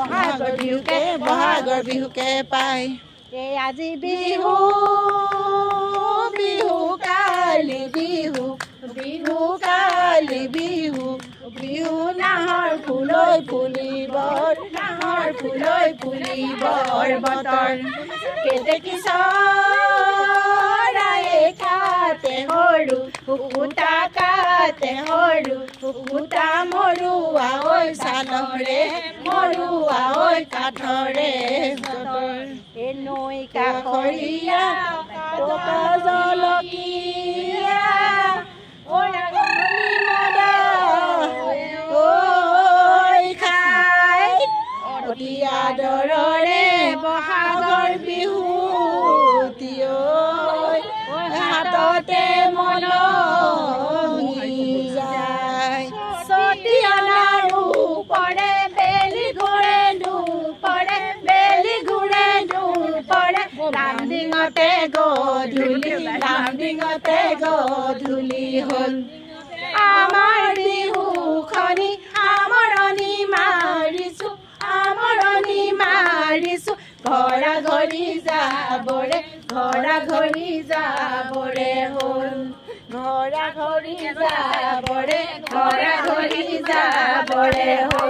বহাগৰ বিহুকে পায় আজি বিহু বিহু কালি বিহু বিহু কালি বিহু বিহু নাহৰ ফুলৈ ফুলিবৰ নাহৰ ফুলৈ ফুলিবৰ বতৰ কেতেকী চৰায়ে কাটে সৰু কুকুতা কাটে সৰু কুকুতা মৰুৱা ঐ ছালৰে মৰুৱা ঐ কাঠৰে এই নৈ কাষৰীয়া টকা জলকীয়া ঐ খাই অতি আদৰৰে বহাগৰ বিহু হাততে মলহি যায় চতিয়ানাৰো পৰে বেলি ঘূৰে দুপৰে বেলি ঘূৰে দুপৰে লামডিঙতে গধূলি হ'ল আমাৰ বিহুখনি আমৰণি মাৰিছো ঘৰা ঘৰি যাবৰে হ'ল ঘৰা ঘৰি যাবৰে হ'ল